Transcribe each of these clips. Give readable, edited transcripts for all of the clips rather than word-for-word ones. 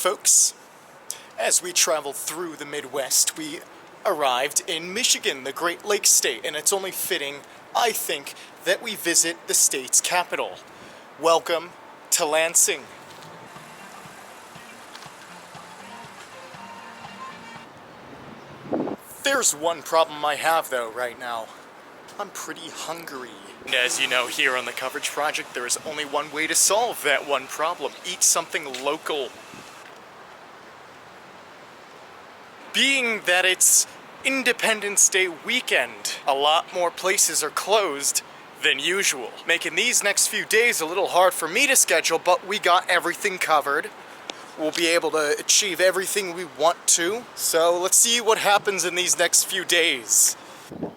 folks. As we traveled through the Midwest, we arrived in Michigan, the Great Lakes state, and it's only fitting, I think, that we visit the state's capital. Welcome to Lansing. There's one problem I have though right now. I'm pretty hungry. And as you know, here on the Coverage Project, there is only one way to solve that one problem. Eat something local. Being that it's Independence Day weekend, a lot more places are closed than usual, making these next few days a little hard for me to schedule, but we got everything covered. We'll be able to achieve everything we want to, so let's see what happens in these next few days.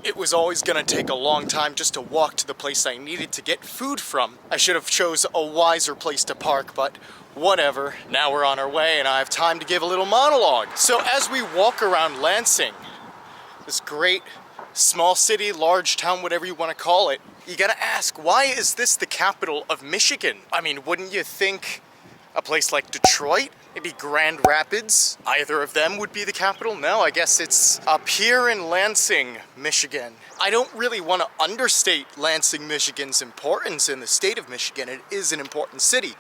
It was always gonna take a long time just to walk to the place I needed to get food from. I should have chose a wiser place to park, but whatever. Now we're on our way and I have time to give a little monologue. So as we walk around Lansing, this great small city, large town, whatever you want to call it, you gotta ask, why is this the capital of Michigan? I mean, wouldn't you think a place like Detroit, maybe Grand Rapids, either of them would be the capital? No, I guess it's up here in Lansing, Michigan. I don't really want to understate Lansing, Michigan's importance in the state of Michigan. It is an important city.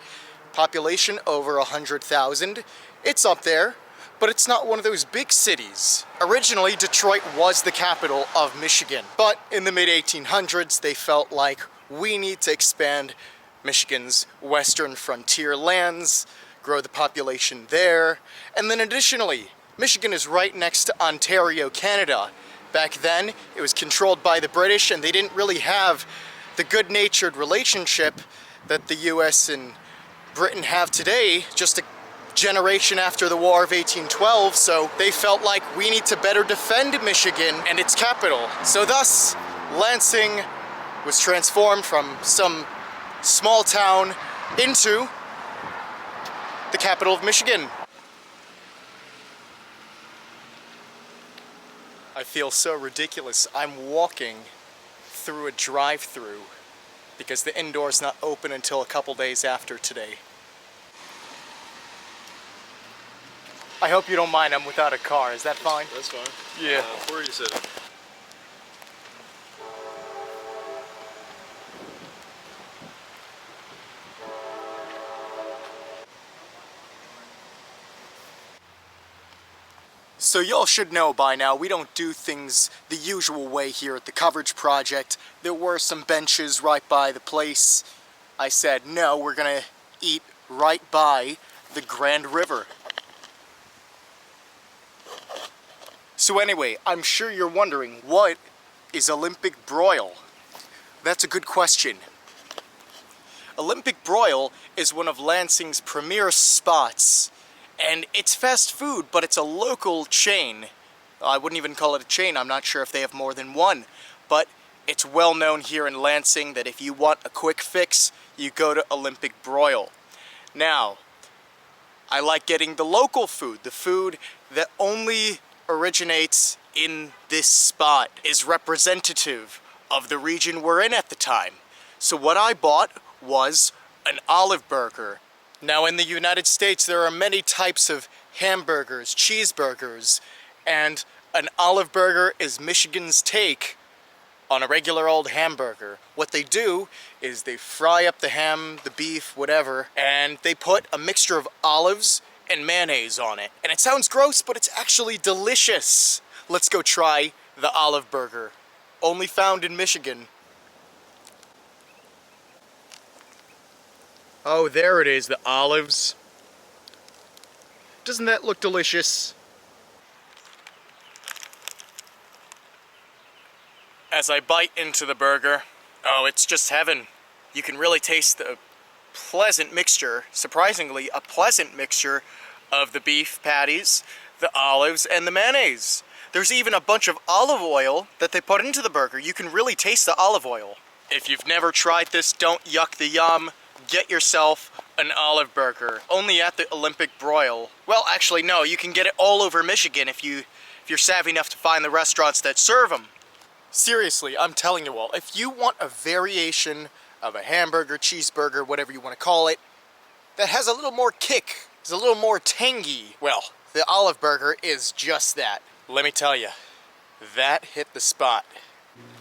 Population over 100,000. It's up there, but it's not one of those big cities. Originally, Detroit was the capital of Michigan, but in the mid-1800s, they felt like we need to expand Michigan's western frontier lands, grow the population there, and then additionally, Michigan is right next to Ontario, Canada. Back then, it was controlled by the British, and they didn't really have the good-natured relationship that the US and Britain have today, just a generation after the War of 1812, so they felt like we need to better defend Michigan and its capital. So thus, Lansing was transformed from some small town into the capital of Michigan. I feel so ridiculous. I'm walking through a drive-through because the indoor's not open until a couple days after today. I hope you don't mind, I'm without a car. Is that fine? That's fine. Yeah. Where are you sitting? So y'all should know by now, we don't do things the usual way here at the Coverage Project. There were some benches right by the place. I said, no, we're gonna eat right by the Grand River. So anyway, I'm sure you're wondering, what is Olympic Broil? That's a good question. Olympic Broil is one of Lansing's premier spots. And it's fast food, but it's a local chain. I wouldn't even call it a chain. I'm not sure if they have more than one. But it's well known here in Lansing that if you want a quick fix, you go to Olympic Broil. Now, I like getting the local food. The food that only originates in this spot, is representative of the region we're in at the time. So what I bought was an olive burger. Now in the United States, there are many types of hamburgers, cheeseburgers, and an olive burger is Michigan's take on a regular old hamburger. What they do is they fry up the ham, the beef, whatever, and they put a mixture of olives and mayonnaise on it. And it sounds gross, but it's actually delicious. Let's go try the olive burger, only found in Michigan. Oh, there it is, the olives. Doesn't that look delicious? As I bite into the burger, oh, it's just heaven. You can really taste the pleasant mixture, surprisingly, a pleasant mixture of the beef patties, the olives, and the mayonnaise. There's even a bunch of olive oil that they put into the burger. You can really taste the olive oil. If you've never tried this, don't yuck the yum. Get yourself an olive burger, only at the Olympic Broil. Well, actually, no, you can get it all over Michigan if you're savvy enough to find the restaurants that serve them. Seriously, I'm telling you all, if you want a variation of a hamburger, cheeseburger, whatever you want to call it, that has a little more kick is a little more tangy. Well, the olive burger is just that. Let me tell you, that hit the spot.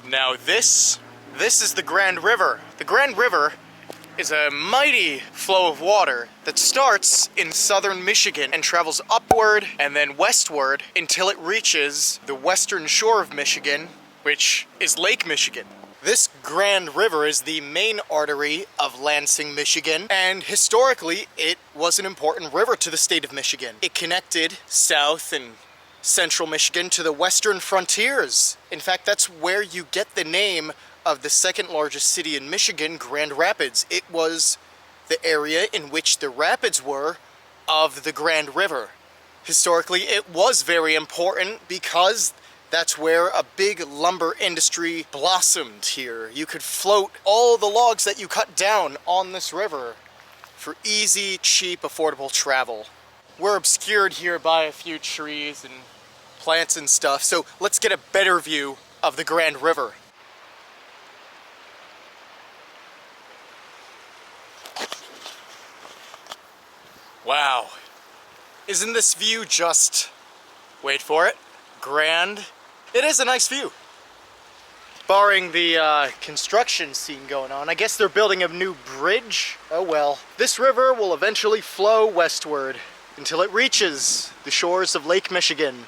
Now this is the Grand River. The Grand River is a mighty flow of water that starts in southern Michigan and travels upward and then westward until it reaches the western shore of Michigan, which is Lake Michigan. This Grand River is the main artery of Lansing, Michigan, and historically it was an important river to the state of Michigan. It connected south and central Michigan to the western frontiers. In fact, that's where you get the name of the second largest city in Michigan, Grand Rapids. It was the area in which the rapids were of the Grand River. Historically, it was very important because that's where a big lumber industry blossomed here. You could float all the logs that you cut down on this river for easy, cheap, affordable travel. We're obscured here by a few trees and plants and stuff, so let's get a better view of the Grand River. Wow, isn't this view just, wait for it, grand? It is a nice view. Barring the construction scene going on, I guess they're building a new bridge. Oh well. This river will eventually flow westward until it reaches the shores of Lake Michigan.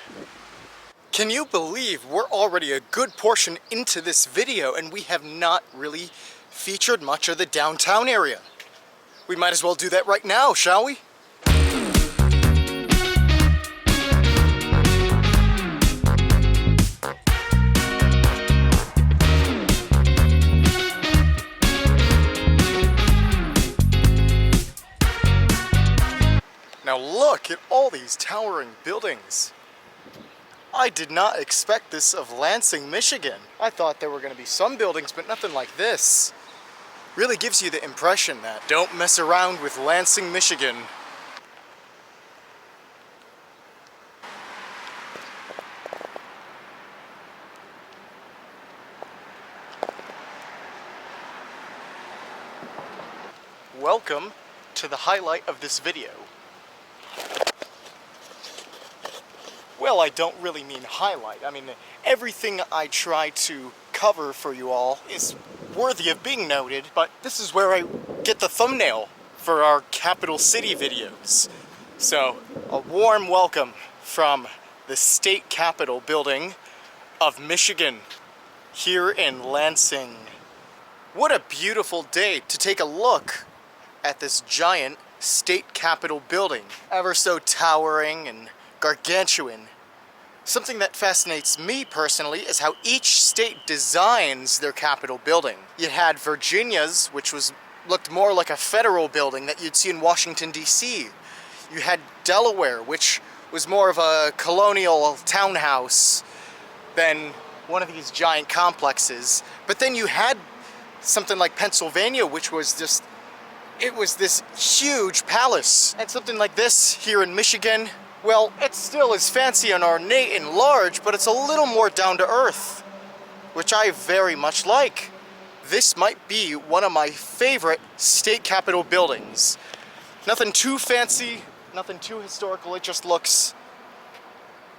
Can you believe we're already a good portion into this video and we have not really featured much of the downtown area? We might as well do that right now, shall we? Now look at all these towering buildings. I did not expect this of Lansing, Michigan. I thought there were going to be some buildings, but nothing like this. Really gives you the impression that don't mess around with Lansing, Michigan. Welcome to the highlight of this video. Well, I don't really mean highlight. I mean, everything I try to cover for you all is worthy of being noted, but this is where I get the thumbnail for our capital city videos. So, a warm welcome from the State Capitol Building of Michigan, here in Lansing. What a beautiful day to take a look at this giant State Capitol Building, ever so towering and gargantuan. Something that fascinates me personally is how each state designs their Capitol building. You had Virginia's, which looked more like a federal building that you'd see in Washington, D.C. You had Delaware, which was more of a colonial townhouse than one of these giant complexes. But then you had something like Pennsylvania, which was just, it was this huge palace. And something like this here in Michigan, well, it still is fancy and ornate and large, but it's a little more down to earth, which I very much like. This might be one of my favorite state capitol buildings. Nothing too fancy, nothing too historical, it just looks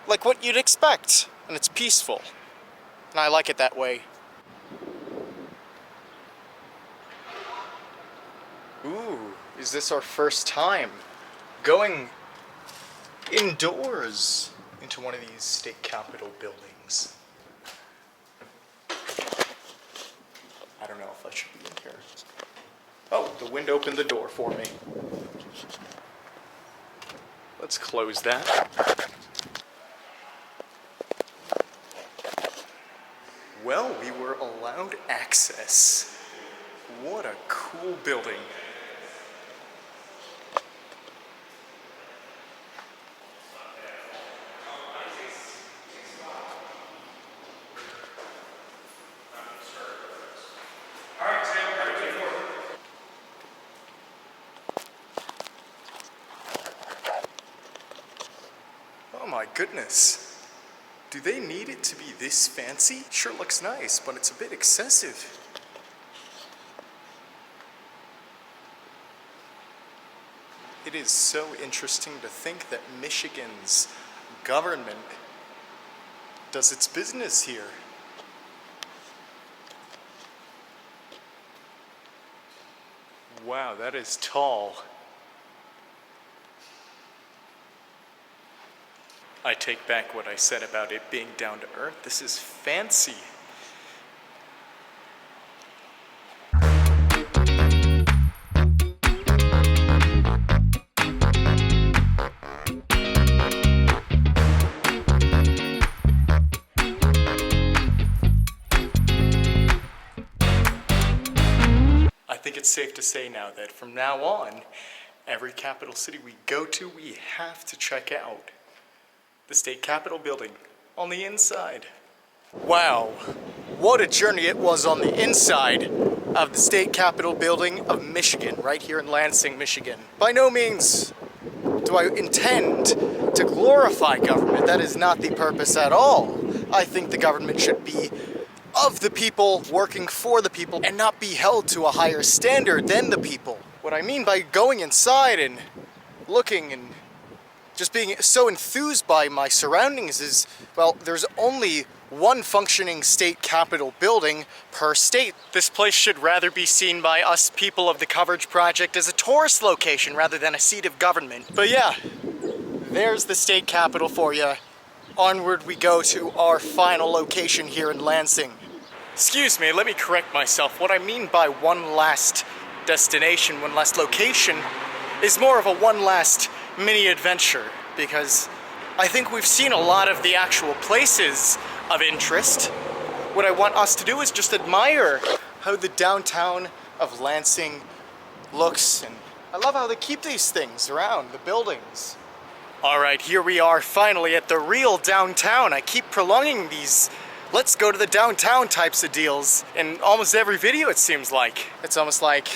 like what you'd expect, and it's peaceful. And I like it that way. Ooh, is this our first time going indoors into one of these state capitol buildings? I don't know if I should be in here. Oh, the wind opened the door for me. Let's close that. Well, we were allowed access. What a cool building. Oh my goodness. Do they need it to be this fancy? Sure looks nice, but it's a bit excessive. It is so interesting to think that Michigan's government does its business here. Wow, that is tall. I take back what I said about it being down to earth. This is fancy. I think it's safe to say now that from now on, every capital city we go to, we have to check out the State Capitol Building on the inside. Wow, what a journey it was on the inside of the State Capitol Building of Michigan, right here in Lansing, Michigan. By no means do I intend to glorify government. That is not the purpose at all. I think the government should be of the people, working for the people, and not be held to a higher standard than the people. What I mean by going inside and looking and just being so enthused by my surroundings is, well, there's only one functioning state capitol building per state. This place should rather be seen by us people of the Coverage Project as a tourist location rather than a seat of government. But yeah, there's the state capitol for you. Onward we go to our final location here in Lansing. Excuse me, let me correct myself. What I mean by one last destination, one last location, is more of a one last mini adventure, because I think we've seen a lot of the actual places of interest. What I want us to do is just admire how the downtown of Lansing looks, and I love how they keep these things around, the buildings. Alright, here we are finally at the real downtown. I keep prolonging these let's go to the downtown types of deals in almost every video, it seems like. It's almost like,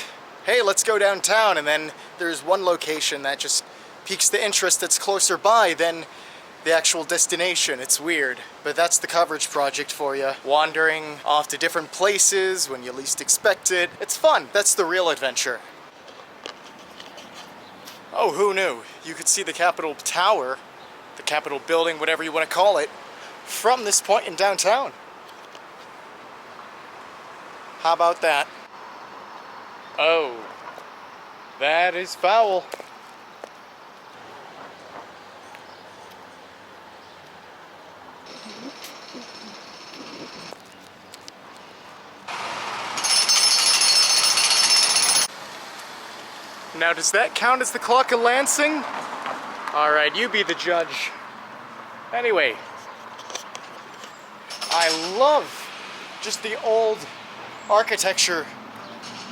hey, let's go downtown, and then there's one location that just piques the interest that's closer by than the actual destination. It's weird, but that's the Coverage Project for you. Wandering off to different places when you least expect it. It's fun. That's the real adventure. Oh, who knew? You could see the Capitol Tower, the Capitol Building, whatever you want to call it, from this point in downtown. How about that? Oh, that is foul. Now, does that count as the clock of Lansing? All right, you be the judge. Anyway, I love just the old architecture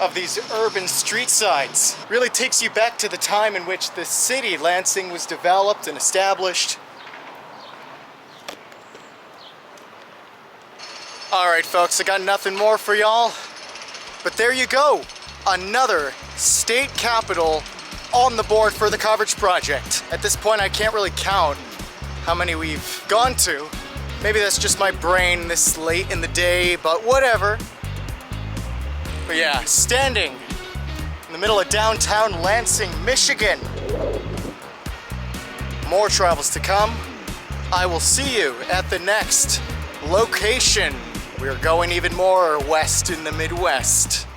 of these urban street sides. Really takes you back to the time in which the city, Lansing, was developed and established. All right, folks, I got nothing more for y'all, but there you go. Another state capitol on the board for the Coverage Project. At this point, I can't really count how many we've gone to. Maybe that's just my brain this late in the day, but whatever. But yeah, standing in the middle of downtown Lansing, Michigan. More travels to come. I will see you at the next location. We're going even more west in the Midwest.